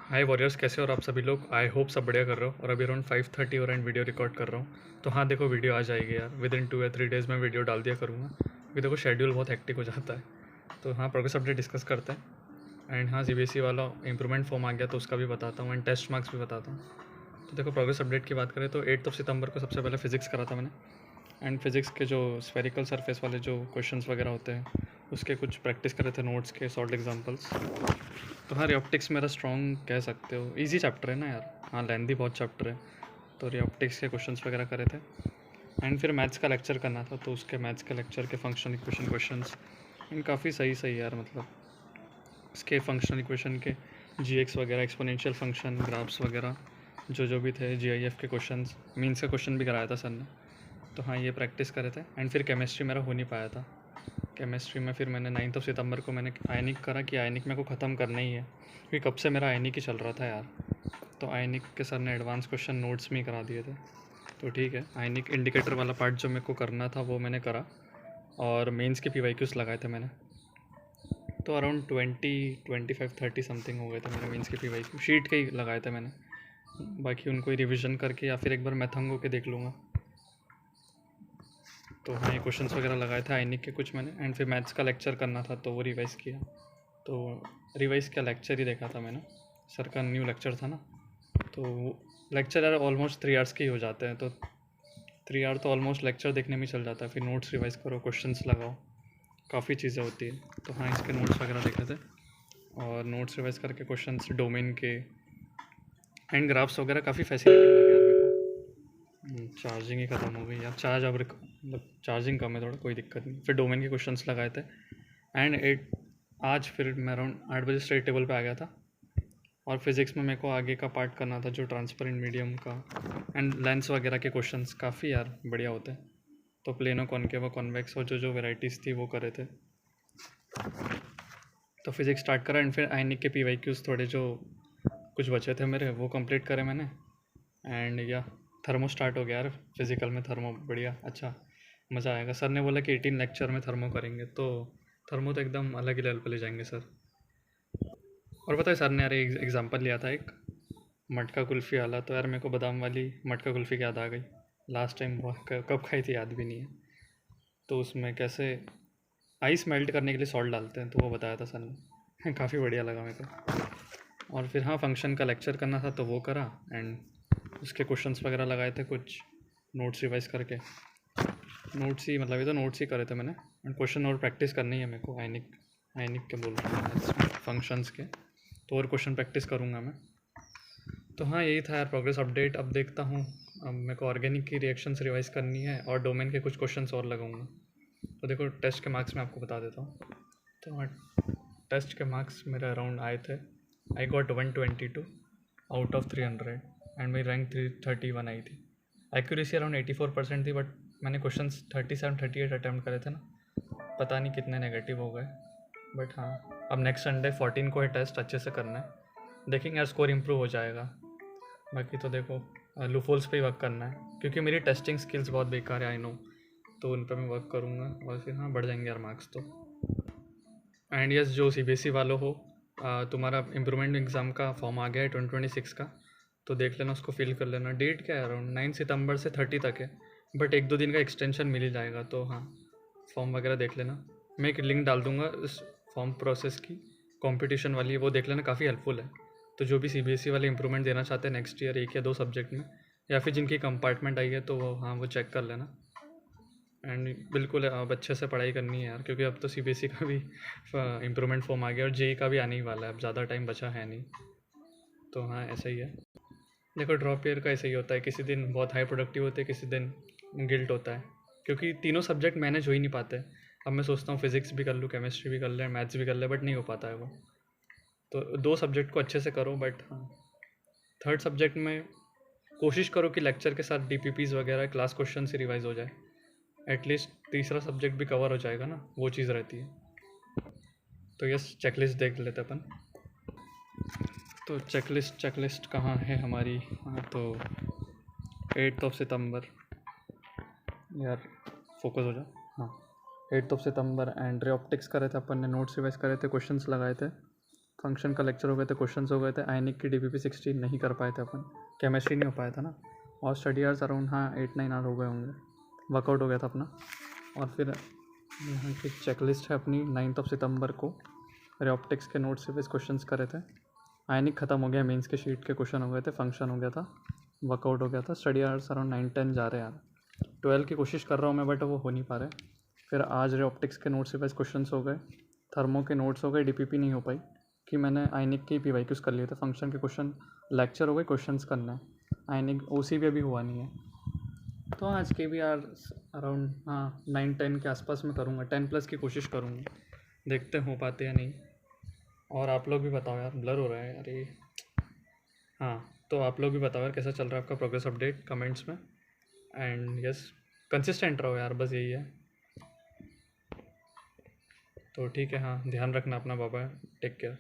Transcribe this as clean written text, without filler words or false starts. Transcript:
हाय warriors, कैसे हो और आप सभी लोग। आई होप सब बढ़िया कर रहे हो। और अभी अराउंड 5:30 हो रहा है, वीडियो रिकॉर्ड कर रहा हूँ। तो हाँ देखो, वीडियो आ जाएगी यार, विद इन 2 या 3 डेज़ में वीडियो डाल दिया करूँगा, क्योंकि देखो शेड्यूल बहुत हेक्टिक हो जाता है। तो हाँ, प्रोग्रेस अपडेट डिस्कस करते हैं। एंड हाँ, सीबीएसई वाला इंप्रूवमेंट फॉर्म आ गया तो उसका भी बताता हूँ, एंड टेस्ट मार्क्स भी बताता हूँ। तो देखो, प्रोग्रेस अपडेट की बात करें तो 8 सितंबर को सबसे पहले फिजिक्स करा था मैंने। एंड फिज़िक्स के जो स्फेरिकल सरफेस वाले जो क्वेश्चंस वगैरह होते हैं, उसके कुछ प्रैक्टिस करे थे, नोट्स के सॉल्ट एग्जांपल्स। तो हाँ, रियोप्टिक्स मेरा स्ट्रॉन्ग कह सकते हो, इजी चैप्टर है ना यार। हाँ, लेंदी बहुत चैप्टर है। तो रियोप्टिक्स के क्वेश्चंस वगैरह करे थे। एंड फिर मैथ्स का लेक्चर करना था, तो उसके मैथ्स के लेक्चर के फंक्शनल इक्वेशन क्वेश्चंस एंड काफ़ी सही सही यार, मतलब इसके फंक्शनल इक्वेशन के जीएक्स वगैरह, एक्सपोनेंशियल फंक्शन, ग्राफ्स वगैरह जो भी थे, जीआईएफ के क्वेश्चंस, मीन्स का क्वेश्चन भी कराया था सर ने। तो हाँ, ये प्रैक्टिस करे थे। एंड फिर केमिस्ट्री मेरा हो नहीं पाया था। केमिस्ट्री में फिर मैंने 9 सितंबर को मैंने आयनिक करा कि आयनिक मेरे को ख़त्म करना ही है, क्योंकि कब से मेरा आयनिक ही चल रहा था यार। तो आयनिक के सर ने एडवांस क्वेश्चन नोट्स में ही करा दिए थे। तो ठीक है, आयनिक इंडिकेटर वाला पार्ट जो मेरे को करना था वो मैंने करा। और मेंस के पीवाईक्यूज लगाए थे मैंने। तो अराउंड 20, 25, 30 समथिंग हो गए थे मेरे मेंस के पीवाईक्यू, शीट के ही लगाए थे मैंने। बाकी उनको ही रिविज़न करके या फिर एक बार मैथंग होके देख लूँगा। तो हाँ, ये क्वेश्चंस वगैरह लगाए थे आयनिक के कुछ मैंने। एंड फिर मैथ्स का लेक्चर करना था तो वो रिवाइज़ किया। तो रिवाइज़ का लेक्चर ही देखा था मैंने, सर का न्यू लेक्चर था ना। तो लेक्चर यार ऑलमोस्ट 3 आवर्स के ही हो जाते हैं, तो 3 आवर तो ऑलमोस्ट लेक्चर देखने में चल जाता है। फिर नोट्स रिवाइज़ करो, क्वेश्चंस लगाओ, काफ़ी चीज़ें होती है। तो हाँ, इसके नोट्स वगैरह देखे थे, और नोट्स रिवाइज़ करके क्वेश्चंस डोमेन के एंड ग्राफ्स वगैरह काफ़ी फैसिनेटिंग लगे यार मेरे को। चार्जिंग ही ख़त्म हो गई यार, चार्ज अब मतलब चार्जिंग कम है थोड़ा, कोई दिक्कत नहीं। फिर डोमेन के क्वेश्चंस लगाए थे। एंड आज फिर मैं अराउंड 8 बजे स्ट्रेट टेबल पे आ गया था। और फिज़िक्स में मेरे को आगे का पार्ट करना था, जो ट्रांसपेरेंट मीडियम का एंड लेंस वगैरह के क्वेश्चंस काफ़ी यार बढ़िया होते हैं। तो प्लेनो कॉन्केव और कॉन्वेक्स और जो वेराइटीज़ थी वो करे थे। तो फिज़िक्स स्टार्ट करा। एंड फिर आयनिक के पीवाईक्यूज़ थोड़े जो कुछ बचे थे मेरे, वो कंप्लीट करे मैंने। एंड या थर्मो स्टार्ट हो गया यार, फिज़िकल में थर्मो बढ़िया, अच्छा मज़ा आएगा। सर ने बोला कि 18 लेक्चर में थर्मो करेंगे, तो थर्मो तो एकदम अलग ही लेवल पे ले जाएंगे सर। और पता है, सर ने यार एक एग्जांपल लिया था, एक मटका कुल्फ़ी वाला। तो यार मेरे को बादाम वाली मटका कुल्फ़ी की याद आ गई। लास्ट टाइम कब खाई थी याद भी नहीं है। तो उसमें कैसे आइस मेल्ट करने के लिए सॉल्ट डालते हैं, तो वो बताया था सर ने काफ़ी बढ़िया लगा मेरे को। और फिर हाँ, फंक्शन का लेक्चर करना था तो वो करा। एंड उसके क्वेश्चंस वगैरह लगाए थे कुछ, नोट्स रिवाइज करके। नोट्स ही मतलब, ये तो नोट्स ही करे थे मैंने। एंड क्वेश्चन और प्रैक्टिस करनी है मेरे को, आयनिक आयनिक के बोल रहा हूँ, फंक्शंस के। तो और क्वेश्चन प्रैक्टिस करूँगा मैं। तो हाँ, यही था यार प्रोग्रेस अपडेट। अब देखता हूँ, अब मेरे को ऑर्गेनिक की रिएक्शंस रिवाइज करनी है और डोमेन के कुछ क्वेश्चंस और लगाऊंगा। तो देखो, टेस्ट के मार्क्स मैं आपको बता देता हूँ। तो हाँ, टेस्ट के मार्क्स मेरे अराउंड आए थे। I got 122 out of 300 and मेरी रैंक 331 आई थी। एक्यूरेसी अराउंड 84% थी, बट मैंने क्वेश्चन 37-38 अटैम्प्ट करे थे ना, पता नहीं कितने नेगेटिव हो गए। बट हाँ, अब नेक्स्ट संडे 14 को है टेस्ट, अच्छे से करना है, देखेंगे यार स्कोर इम्प्रूव हो जाएगा। बाकी तो देखो, लूफोल्स पे ही वर्क करना है, क्योंकि मेरी टेस्टिंग स्किल्स बहुत बेकार है, आई नो। तो उन पर मैं वर्क करूँगा और फिर हाँ, बढ़ जाएंगे यार मार्क्स तो। एंड यस, जो सीबीएसई वालों हो, तुम्हारा इम्प्रूवमेंट एग्ज़ाम का फॉर्म आ गया है 2026 का, तो देख लेना, उसको फिल कर लेना। डेट क्या है, अराउंड 9 सितंबर से 30 तक है, बट 1-2 दिन का एक्सटेंशन मिल ही जाएगा। तो हाँ, फॉर्म वगैरह देख लेना। मैं एक लिंक डाल दूँगा इस फॉर्म प्रोसेस की, कंपटीशन वाली, वो देख लेना, काफ़ी हेल्पफुल है। तो जो भी सीबीएसई वाले इंप्रूवमेंट देना चाहते हैं नेक्स्ट ईयर 1 या 2 सब्जेक्ट में, या फिर जिनकी कंपार्टमेंट आई है, तो वो हाँ, वो चेक कर लेना। एंड बिल्कुल अब अच्छे से पढ़ाई करनी है यार, क्योंकि अब तो सीबीएसई का भी इम्प्रूवमेंट फॉर्म आ गया और जेई का भी आने ही वाला है, अब ज़्यादा टाइम बचा है नहीं। तो हाँ, ऐसा ही है। देखो, ड्रॉप ईयर का ऐसा ही होता है, किसी दिन बहुत हाई प्रोडक्टिव होते हैं, किसी दिन गिल्ट होता है, क्योंकि तीनों सब्जेक्ट मैनेज हो ही नहीं पाते। अब मैं सोचता हूँ फिज़िक्स भी कर लूँ, केमिस्ट्री भी कर ले, मैथ्स भी कर ले, बट नहीं हो पाता है वो। तो 2 सब्जेक्ट को अच्छे से करो, बट हाँ, थर्ड सब्जेक्ट में कोशिश करो कि लेक्चर के साथ डीपीपीज़ वगैरह क्लास क्वेश्चन से रिवाइज हो जाए। एटलीस्ट तीसरा सब्जेक्ट भी कवर हो जाएगा ना, वो चीज़ रहती है। तो यस, चेकलिस्ट देख लेते अपन। तो चेकलिस्ट कहाँ है हमारी। हाँ, तो 8 सितंबर, यार फोकस हो जा। हाँ, 8 सितंबर एंड रे ऑप्टिक्स करे थे अपन ने, नोट्स रिवाइज करे थे, क्वेश्चंस लगाए थे। फंक्शन का लेक्चर हो गए थे, क्वेश्चंस हो गए थे, आयनिक की DPP 16 नहीं कर पाए थे अपन, केमिस्ट्री नहीं हो पाया था ना, और स्टडी आवर्स अराउंड हाँ 8-9 आवर हो गए होंगे, वर्कआउट हो गया था अपना। और फिर यहाँ की चेकलिस्ट है अपनी 9 सितंबर को, रेऑप्टिक्स के नोट्स से क्वेश्चंस करे थे, आयनिक ख़त्म हो गया, मेंस के शीट के क्वेश्चन हो गए थे, फंक्शन हो गया था, वर्कआउट हो गया था, स्टडी आवर्स अराउंड 9-10 जा रहे हैं यार। 12 की कोशिश कर रहा हूँ मैं, बट वो हो नहीं पा रहे। फिर आज रेऑप्टिक्स के नोट्स से क्वेश्चंस हो गए, थर्मो के नोट्स हो गए, DPP नहीं हो पाई कि मैंने आयनिक के PYQs कर लिए थे, फंक्शन के क्वेश्चन लेक्चर हो गए, क्वेश्चंस करना है, आयनिक OC भी अभी हुआ नहीं है। तो आज के भी यार अराउंड हाँ 9-10 के आसपास मैं करूँगा, 10+ की कोशिश करूँगा, देखते हो पाते या नहीं। और आप लोग भी बताओ यार, ब्लर हो रहा है यार ये। हाँ, तो आप लोग भी बताओ यार कैसा चल रहा है आपका प्रोग्रेस अपडेट कमेंट्स में। एंड यस, कंसिस्टेंट रहो यार, बस यही है। तो ठीक है, हाँ ध्यान रखना अपना, बाबा, टेक केयर।